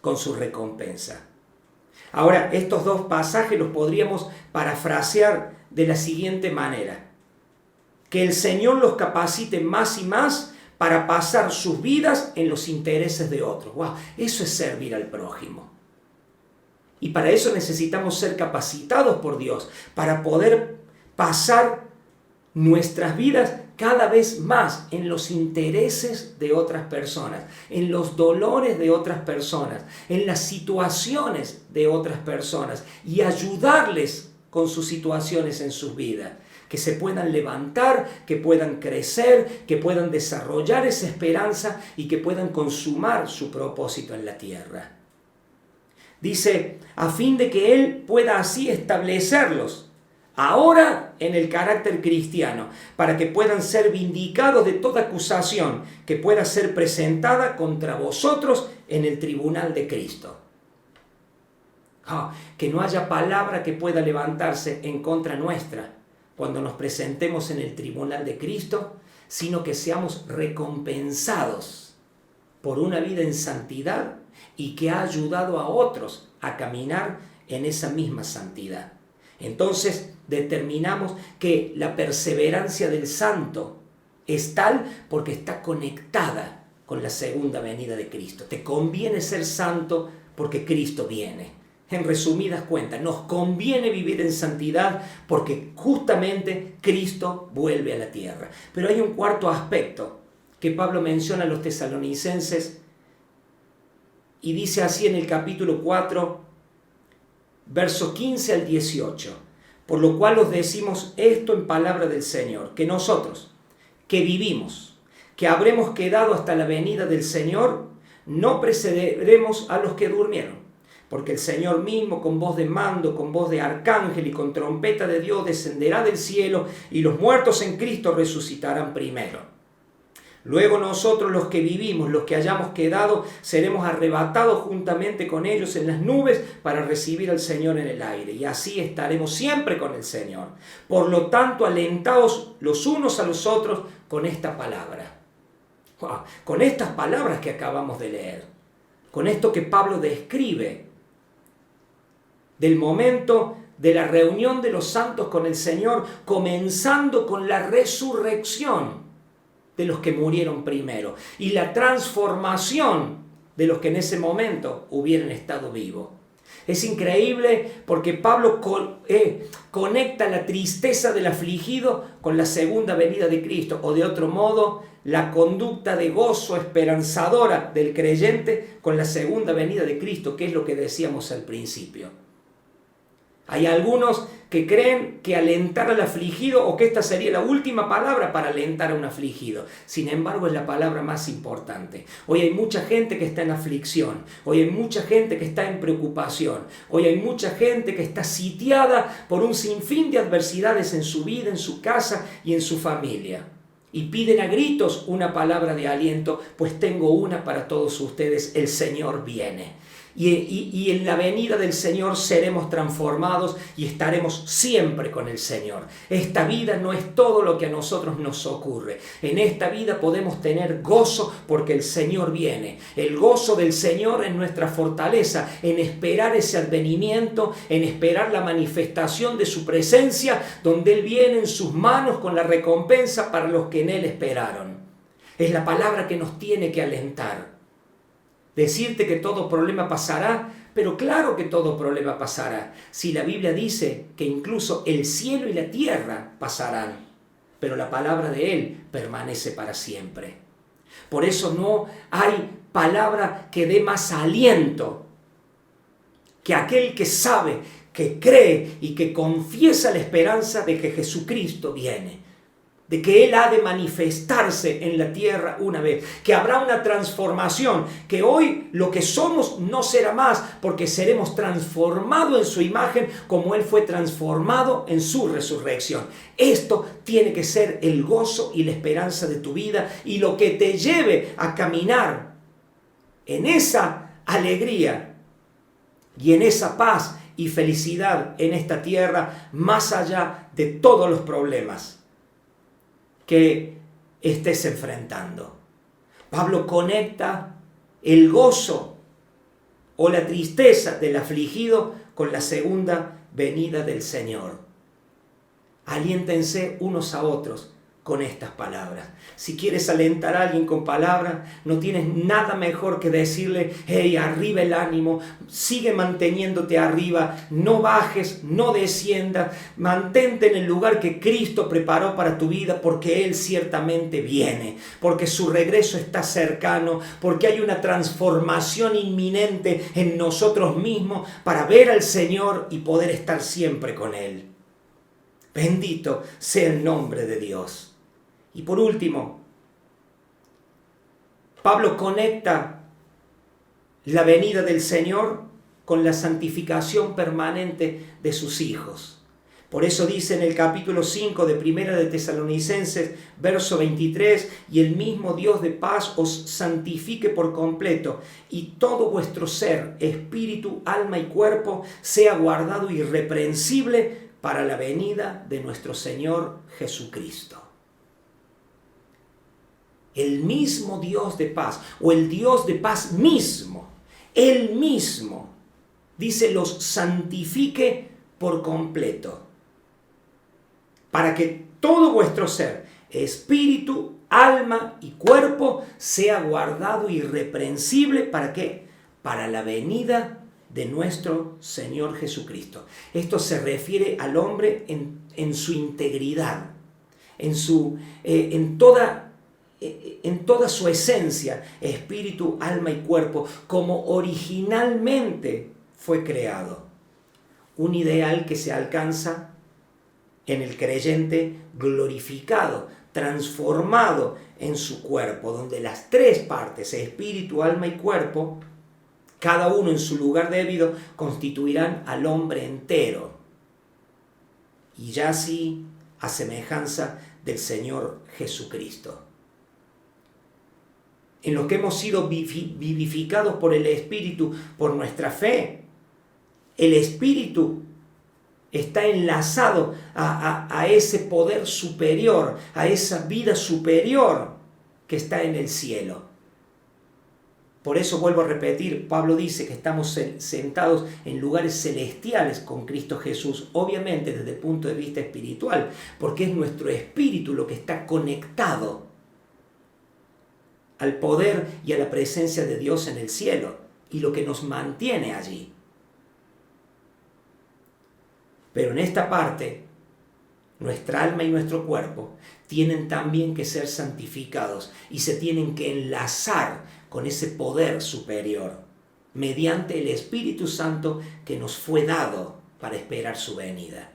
A: con su recompensa. Ahora, estos dos pasajes los podríamos parafrasear de la siguiente manera. Que el Señor los capacite más y más para pasar sus vidas en los intereses de otros. ¡Wow! Eso es servir al prójimo. Y para eso necesitamos ser capacitados por Dios, para poder pasar nuestras vidas cada vez más en los intereses de otras personas, en los dolores de otras personas, en las situaciones de otras personas y ayudarles con sus situaciones en sus vidas. Que se puedan levantar, que puedan crecer, que puedan desarrollar esa esperanza y que puedan consumar su propósito en la tierra. Dice, a fin de que Él pueda así establecerlos ahora en el carácter cristiano, para que puedan ser vindicados de toda acusación que pueda ser presentada contra vosotros en el tribunal de Cristo. Que no haya palabra que pueda levantarse en contra nuestra cuando nos presentemos en el tribunal de Cristo, sino que seamos recompensados por una vida en santidad y que ha ayudado a otros a caminar en esa misma santidad. Entonces determinamos que la perseverancia del santo es tal porque está conectada con la segunda venida de Cristo. Te conviene ser santo porque Cristo viene. En resumidas cuentas, nos conviene vivir en santidad porque justamente Cristo vuelve a la tierra. Pero hay un cuarto aspecto que Pablo menciona a los tesalonicenses y dice así en el capítulo 4, verso 15 al 18. Por lo cual os decimos esto en palabra del Señor, que nosotros, que vivimos, que habremos quedado hasta la venida del Señor, no precederemos a los que durmieron. Porque el Señor mismo, con voz de mando, con voz de arcángel y con trompeta de Dios, descenderá del cielo, y los muertos en Cristo resucitarán primero. Luego nosotros, los que vivimos, los que hayamos quedado, seremos arrebatados juntamente con ellos en las nubes para recibir al Señor en el aire. Y así estaremos siempre con el Señor. Por lo tanto, alentaos los unos a los otros con esta palabra. Con estas palabras que acabamos de leer. Con esto que Pablo describe del momento de la reunión de los santos con el Señor, comenzando con la resurrección de los que murieron primero y la transformación de los que en ese momento hubieran estado vivos. Es increíble porque Pablo conecta la tristeza del afligido con la segunda venida de Cristo, o de otro modo, la conducta de gozo esperanzadora del creyente con la segunda venida de Cristo, que es lo que decíamos al principio. Hay algunos que creen que alentar al afligido, o que esta sería la última palabra para alentar a un afligido. Sin embargo, es la palabra más importante. Hoy hay mucha gente que está en aflicción. Hoy hay mucha gente que está en preocupación. Hoy hay mucha gente que está sitiada por un sinfín de adversidades en su vida, en su casa y en su familia. Y piden a gritos una palabra de aliento, pues tengo una para todos ustedes: el Señor viene. Y en la venida del Señor seremos transformados y estaremos siempre con el Señor. Esta vida no es todo lo que a nosotros nos ocurre. En esta vida podemos tener gozo porque el Señor viene. El gozo del Señor es nuestra fortaleza en esperar ese advenimiento, en esperar la manifestación de su presencia, donde Él viene en sus manos con la recompensa para los que en Él esperaron. Es la palabra que nos tiene que alentar. Decirte que todo problema pasará, pero claro que todo problema pasará. Si la Biblia dice que incluso el cielo y la tierra pasarán, pero la palabra de Él permanece para siempre. Por eso no hay palabra que dé más aliento que aquel que sabe, que cree y que confiesa la esperanza de que Jesucristo viene. De que Él ha de manifestarse en la tierra una vez, que habrá una transformación, que hoy lo que somos no será más, porque seremos transformados en su imagen como Él fue transformado en su resurrección. Esto tiene que ser el gozo y la esperanza de tu vida y lo que te lleve a caminar en esa alegría y en esa paz y felicidad en esta tierra, más allá de todos los problemas que estés enfrentando. Pablo conecta el gozo o la tristeza del afligido con la segunda venida del Señor. Aliéntense unos a otros con estas palabras. Si quieres alentar a alguien con palabras, no tienes nada mejor que decirle: hey, arriba el ánimo, sigue manteniéndote arriba, no bajes, no desciendas, mantente en el lugar que Cristo preparó para tu vida, porque Él ciertamente viene, porque su regreso está cercano, porque hay una transformación inminente en nosotros mismos para ver al Señor y poder estar siempre con Él. Bendito sea el nombre de Dios. Y por último, Pablo conecta la venida del Señor con la santificación permanente de sus hijos. Por eso dice en el capítulo 5 de Primera de Tesalonicenses, verso 23, y el mismo Dios de paz os santifique por completo, y todo vuestro ser, espíritu, alma y cuerpo, sea guardado irreprensible para la venida de nuestro Señor Jesucristo. El mismo Dios de paz, o el Dios de paz mismo, Él mismo, dice, los santifique por completo, para que todo vuestro ser, espíritu, alma y cuerpo, sea guardado irreprensible. ¿Para qué? Para la venida de nuestro Señor Jesucristo. Esto se refiere al hombre en su integridad, en toda su esencia, espíritu, alma y cuerpo, como originalmente fue creado. Un ideal que se alcanza en el creyente glorificado, transformado en su cuerpo, donde las tres partes, espíritu, alma y cuerpo, cada uno en su lugar debido, constituirán al hombre entero. Y ya así, a semejanza del Señor Jesucristo. En los que hemos sido vivificados por el Espíritu, por nuestra fe, el Espíritu está enlazado a ese poder superior, a esa vida superior que está en el cielo. Por eso vuelvo a repetir, Pablo dice que estamos sentados en lugares celestiales con Cristo Jesús, obviamente desde el punto de vista espiritual, porque es nuestro espíritu lo que está conectado al poder y a la presencia de Dios en el cielo, y lo que nos mantiene allí. Pero en esta parte, nuestra alma y nuestro cuerpo tienen también que ser santificados y se tienen que enlazar con ese poder superior, mediante el Espíritu Santo que nos fue dado para esperar su venida.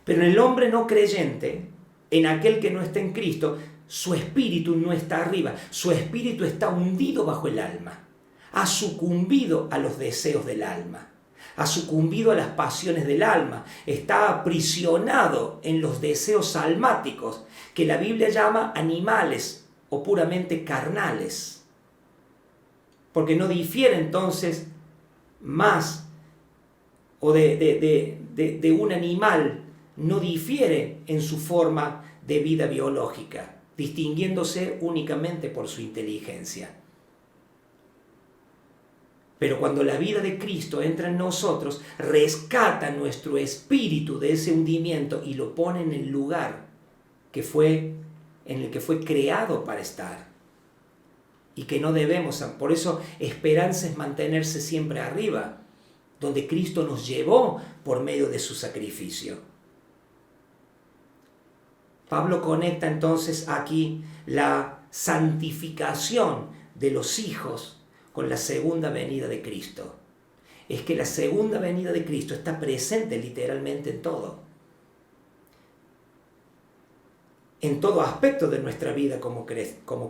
A: Pero en el hombre no creyente, en aquel que no está en Cristo, su espíritu no está arriba, su espíritu está hundido bajo el alma, ha sucumbido a los deseos del alma, ha sucumbido a las pasiones del alma, está aprisionado en los deseos almáticos, que la Biblia llama animales o puramente carnales, porque no difiere entonces más o de un animal, no difiere en su forma de vida biológica, distinguiéndose únicamente por su inteligencia. Pero cuando la vida de Cristo entra en nosotros, rescata nuestro espíritu de ese hundimiento y lo pone en el lugar en el que fue creado para estar. Y que no debemos, por eso esperanza es mantenerse siempre arriba, donde Cristo nos llevó por medio de su sacrificio. Pablo conecta entonces aquí la santificación de los hijos con la segunda venida de Cristo. Es que la segunda venida de Cristo está presente literalmente en todo aspecto de nuestra vida como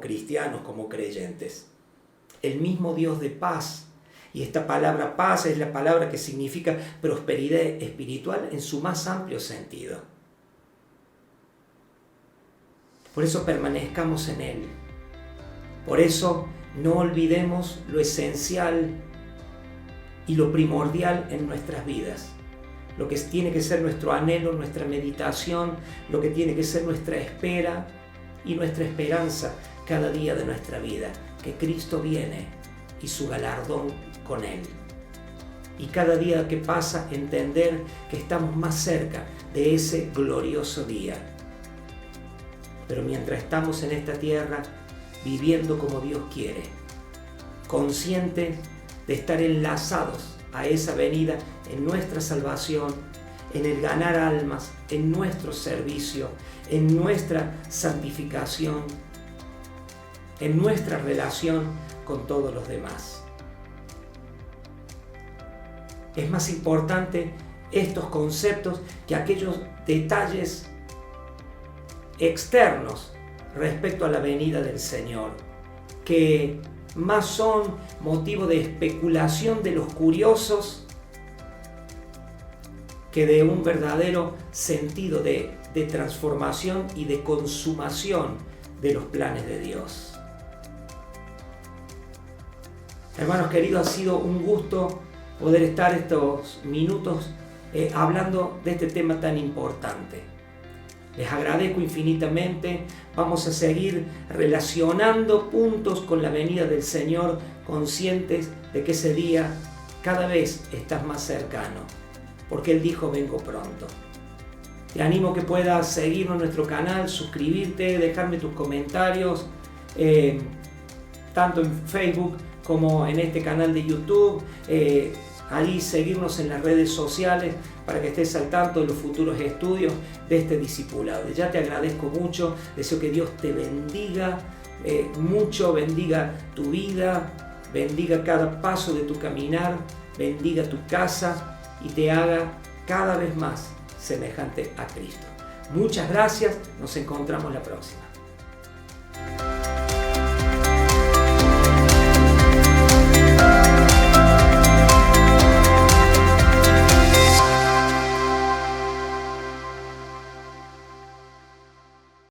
A: cristianos, como creyentes. El mismo Dios de paz, y esta palabra paz es la palabra que significa prosperidad espiritual en su más amplio sentido. Por eso permanezcamos en Él. Por eso no olvidemos lo esencial y lo primordial en nuestras vidas. Lo que tiene que ser nuestro anhelo, nuestra meditación, lo que tiene que ser nuestra espera y nuestra esperanza cada día de nuestra vida. Que Cristo viene y su galardón con Él. Y cada día que pasa entender que estamos más cerca de ese glorioso día. pero mientras estamos en esta tierra, viviendo como Dios quiere, conscientes de estar enlazados a esa venida en nuestra salvación, en el ganar almas, en nuestro servicio, en nuestra santificación, en nuestra relación con todos los demás. Es más importante estos conceptos que aquellos detalles externos respecto a la venida del Señor, que más son motivo de especulación de los curiosos que de un verdadero sentido de transformación y de consumación de los planes de Dios. Hermanos queridos, ha sido un gusto poder estar estos minutos hablando de este tema tan importante. Les agradezco infinitamente. Vamos a seguir relacionando puntos con la venida del Señor, conscientes de que ese día cada vez estás más cercano, porque Él dijo: vengo pronto. Te animo que puedas seguirnos en nuestro canal, suscribirte, dejarme tus comentarios, tanto en Facebook como en este canal de YouTube. Ahí seguirnos en las redes sociales para que estés al tanto de los futuros estudios de este discipulado. Ya te agradezco mucho, deseo que Dios te bendiga mucho, bendiga tu vida, bendiga cada paso de tu caminar, bendiga tu casa y te haga cada vez más semejante a Cristo. Muchas gracias, nos encontramos la próxima.